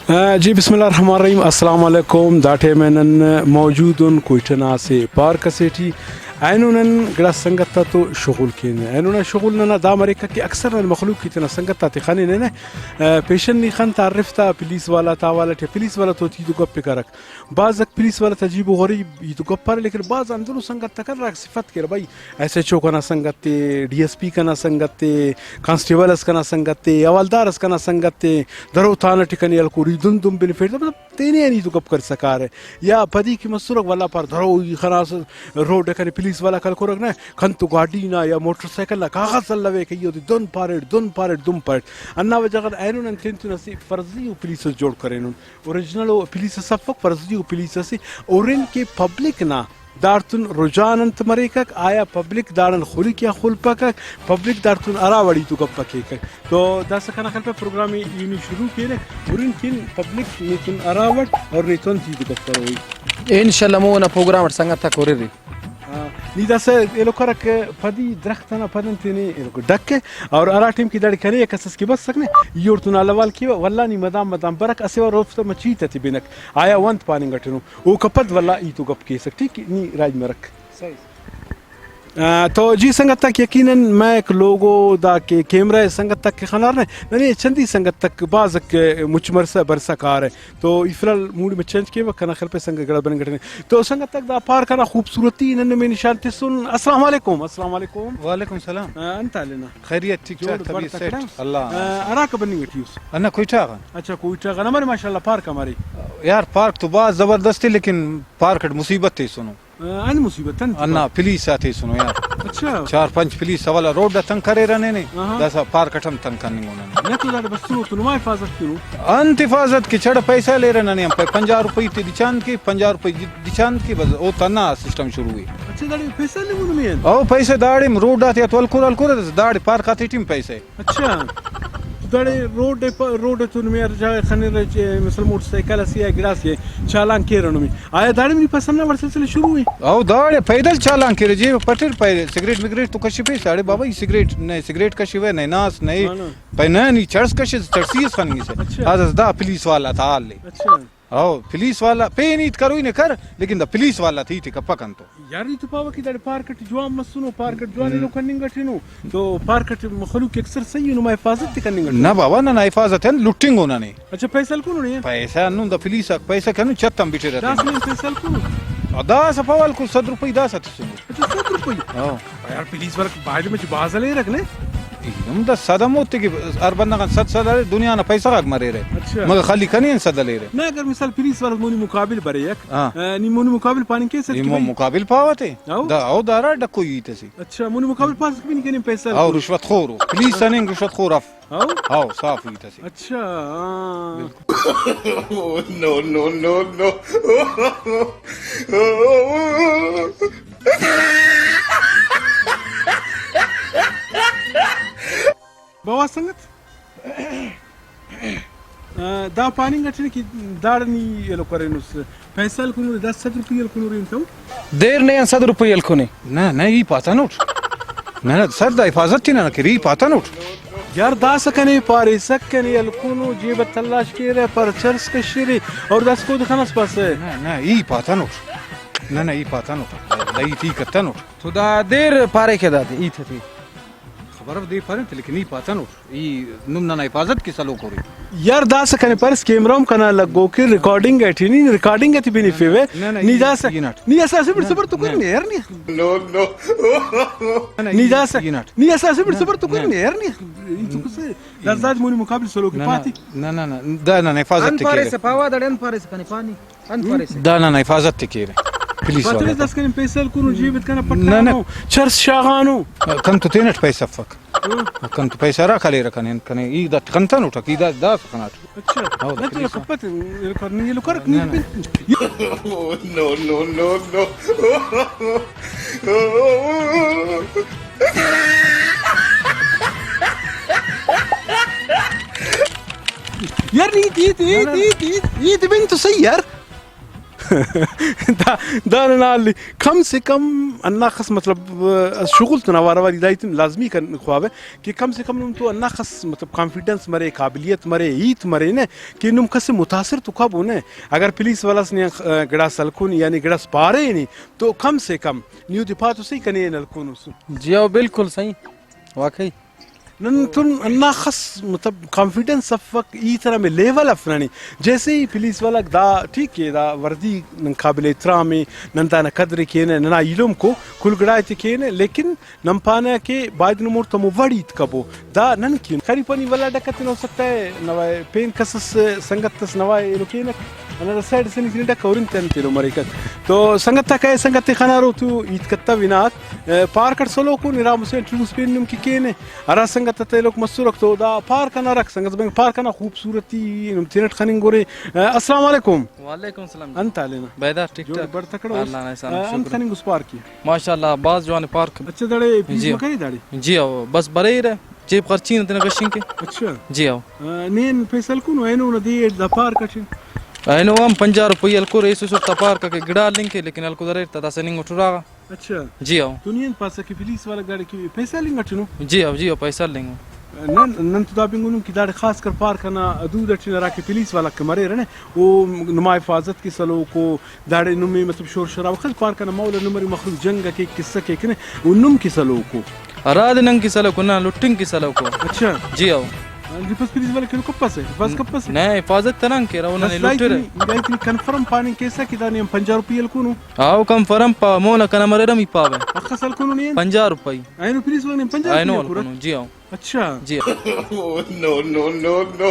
जी बिस्मिल्लाहिर्रहमानिर्रहीम अस्सलाम वालेकुम दाठे मैनन मौजूद कोइटना से पार्क सेठी ऐनुनन गड़ा संगता तो शुगुल किन ऐनुना शुगुल ना दा अमेरिका की अक्सर मखलूक की तना संगता ते खाने ने पेशन नी खान तारिफ था पुलिस वाला तावाला टे पुलिस वाला तो थी तो गप करक बाज पुलिस वाला तजीब गरीब ये तो गप पर लेकिन बाज अंदर संगत कर रख सिफत कर भाई एसएचओ का ना संगत डीएसपी का ना संगत कांस्टेबल्स का ना संगत हवलदारस का ना संगत दरो थाना टिकनी अलकुरी दुम दुम बेनिफिट मतलब तेने नहीं तो गप कर सका रहे या पदी की मसरूक वाला पर धरो खरास रोड कने पुलिस वाला कल कोरक ना खन तो गाड़ी ना या मोटरसाइकिल ना कागज लवे के यो दुन पारेड दुम अन्ना वजह ऐनो न थिंतु नसी फर्जी पुलिस जोड़ करे नु ओरिजिनल पुलिस सब फर्जी पुलिस से ओरिन के पब्लिक ना दारतुन रुझानंत मरेकक आया पब्लिक दारन खुली क्या खुलपक पब्लिक दारतुन अरावड़ी तो गप्पा के तो दास खाना खल पे प्रोग्राम यूनी शुरू किए ने उरिन किन पब्लिक नितुन अरावट और नितुन थी तो गप्पा होई इंशाल्लाह मो ना प्रोग्राम संगत कोरे नी दास एलो करक पदी दरख्तना पदंतनी एलो डक्के और अरा टीम की दड़ी करे कसस की बस सकने योर तुना लवाल की वल्ला नी मदाम बरक असेवा रोफ्त मचीत ती बिनक आया वंत पानी गटनु ओ कपद वल्ला ई तो गप के सकती कि नी राज मरक सही तो जी संगत तक यकीनन मैं एक लोगो दा के कैमरा संगत तक के खनार ने नहीं चंदी संगत तक बाज के मुचमर से बरसा कार है तो इफरल मूड में चेंज के वकना खल पे संग गड़ बन गटने तो संगत तक दा पार करना खूबसूरती नन में निशान ते सुन अस्सलाम वालेकुम वालेकुम सलाम अंत लेना खैरियत ठीक ठाक तबीयत सेट अल्लाह अरा का बनी गटियूस अन्ना कोईटा अच्छा कोईटा का हमारे माशाल्लाह पार्क हमारी यार पार्क तो बहुत जबरदस्त है लेकिन पार्क मुसीबत है सुनो अन मुसीबत अन्ना पुलिस आती सुनो यार अच्छा 4-5 पुलिस वाला रोड तंग करे रहने ने दसा पार्क हम तंग करनी होना ने तो दादा बस सुनो तुम हिफाजत करो अंत हिफाजत की छड़ पैसा ले रहना ने हम 50 रुपए ते दिचांद के 50 रुपए दिचांद के बस ओ तना सिस्टम शुरू हुई अच्छा दाड़ी पैसा ले मुन में ओ पैसे दाड़ी रोड आते तो अलकुर दाड़ी पार्क आती टीम पैसे अच्छा दाड़ी रोड तुन में जाए खने मिसल मोटरसाइकिल से गिलास ये चालान के रनो में आया दाड़ी मेरी पसंद ना वर्षे शुरू हुई ओ दाड़ी पैदल चालान के जे पटेल पे सिगरेट तो कशी पे साड़े बाबा सिगरेट कशी वे नहीं नास नहीं पे नहीं चर्स कशी चर्सी खानी से आज दा पुलिस वाला था हाल ले अच्छा ओ पुलिस वाला पे नहीं करो ही नहीं कर लेकिन द पुलिस वाला थी पकन तो यार ये तो पावा की दाड़ी पार्क जुआ मसुनो पार्क जुआ ने लोग कनिंग गठिनो तो पार्क मखलूक अक्सर सही नु हिफाजत कनिंग ना बाबा ना हिफाजत है लुटिंग होना नहीं अच्छा पैसा को नहीं पैसा नु द पुलिस पैसा कनु चत्तम बिटे रहते 10 में पैसा को 10 पवाल को 100 रुपए 10 आते अच्छा 100 रुपए हां यार पुलिस वर्क बाहर में बाजले रखने एकदम द सदम होते कि हर बंदा का सद सद दुनिया ना पैसा का मरे रहे अच्छा मगर खाली कनी सद ले रहे ना अगर मिसाल पुलिस वाला मुनी मुकाबिल बरे एक नी मुनी मुकाबिल पानी के सकती है मुकाबिल पावते दा ओ दारा डको ही तसी अच्छा मुनी मुकाबिल पास भी नहीं पैसा और रिश्वत खोर पुलिस ने रिश्वत खोर आओ साफ हुई तसी अच्छा नो बाबा संगत दा पानी गठने की दाड़नी ये लोग करें उस पैसा कुनु 10 रुपये कुनु रेन तो देर नहीं 100 रुपये कुने ना ये पाता नोट ना सर दा हिफाजत थी ना कि पाता नोट यार दास कने पारे सकने अलकुनु जेब तलाश के रे पर चर्स के शिरे और 10 को दिखाना पास है ना ये पाता नोट ना ये पाता नोट दई थी कत्ता नोट तो दा देर पारे के दादी ई थी खबर दे पारे लेकिन नहीं पाता नोट ये नुमना हिफाजत की सलो कोरी यार दास कने पर कैमरा कना लगो के रिकॉर्डिंग है नी रिकॉर्डिंग है बिनी फेवे नी दास नी ऐसा से सबर तो करने यार नी नो नी दास नी ऐसा से सबर तो करने यार नी तो कुछ दर्जाज मुनी मुकाबिल सलो की पाती ना दा ना हिफाजत के पारे से पावा दड़न पारे से कने पानी अन पारे से दा ना हिफाजत के पुलिस वाला दस कने पैसा कुनु जीवित कना पटना ना चर्स शागानो कम तो तेनट पैसा फक कम तो पैसा रखा ले रखने कने ई द कंतन उठा की दा फकनाट अच्छा ना तो कपत करनी ये लोग कर नो यार ये बिन तो सही यार دا नाल कम से कम अन्नाखस मतलब शुगल तो नवारा वाली दायित्व लाजमी कर ख्वाबे कि कम से कम तो अन्नाखस मतलब कॉन्फिडेंस मरे काबिलियत मरे ईत मरे ने कि नुम कसे मुतासर तो कब होने अगर पुलिस वाला ने गड़ा सलकुन यानी गड़ा पारे नहीं तो कम से कम न्यू दिफा तो सही कने नलकुन जी हाँ बिल्कुल सही वाकई नन तुम अन्नाखस मतलब कॉन्फिडेंस अफक ई तरह में लेवल अफनानी जैसे ही पुलिस वाला दा ठीक है दा वर्दी नन काबिल इतराम नंदा न कदर के ना इलम को कुल गड़ाते के लेकिन नंपाना के बाद नमूर तम वड़ी कबो दा नन की खरीपनी वाला डकत हो सकता है नवाए पेन कसस संगत नवाए लोकेन अना साइड से निकल डक और इंतन तेरो मरेकत तो संगत का संगत खाना रो तू ईद कत्ता विनात पार कर सलो को निराम से ट्रूस पेन नम की केने अरा संगत ते लोग मसूरक तो दा पार करना रख संगत बैंक पार करना खूबसूरती नम तिनट खनिंग गोरे अस्सलाम वालेकुम वालेकुम सलाम अंत आलेना बैदा ठीक जो ठाक बड़ तकड़ो अल्लाह ने सान अंत खनिंग उस पार की माशाल्लाह बाज जवान पार्क अच्छा दड़े पीछे करी दाड़ी जी आओ बस बरे ही रहे जेब खर्ची न गशिंग के अच्छा जी आओ नेन फैसल को एनो न दी द पार कटिन आइनो हम 50 रुपये अलको रेसो सो तपार का के गिड़ा लिंक के लेकिन अलको दरे तदा सेनिंग उठरा अच्छा जी आओ दुनिया पास की पुलिस वाला गाड़ी की पैसा लेंगे चुनो जी आओ पैसा लेंगे नन नन तो दाबिंगुनु की दाड़ खास कर पार करना अदूद अच्छी नरा के पुलिस वाला के मरे रहने वो नुमा हिफाजत की सलो को दाड़े नुमी मतलब शोर शराब खल पार करना मौला नंबर मखलूक जंग के किस्सा के कने उन्नुम की सलो को अराद नंग की सलो को ना लुटिंग की सलो को अच्छा जी आओ रिपस पुलिस वाले के कप्पा से बस कप्पा से नहीं हिफाजत तनंग के रवना ने लुटे रे गाइस कंफर्म पानी कैसा कि दानी हम 50 रुपये को नु आओ कंफर्म पा मोला कना मरे रमी पावे अखसल को नहीं 50 रुपये आइनो पुलिस वाले ने 50 आइनो रुपये जी आओ अच्छा जी Oh, no, no, no, no.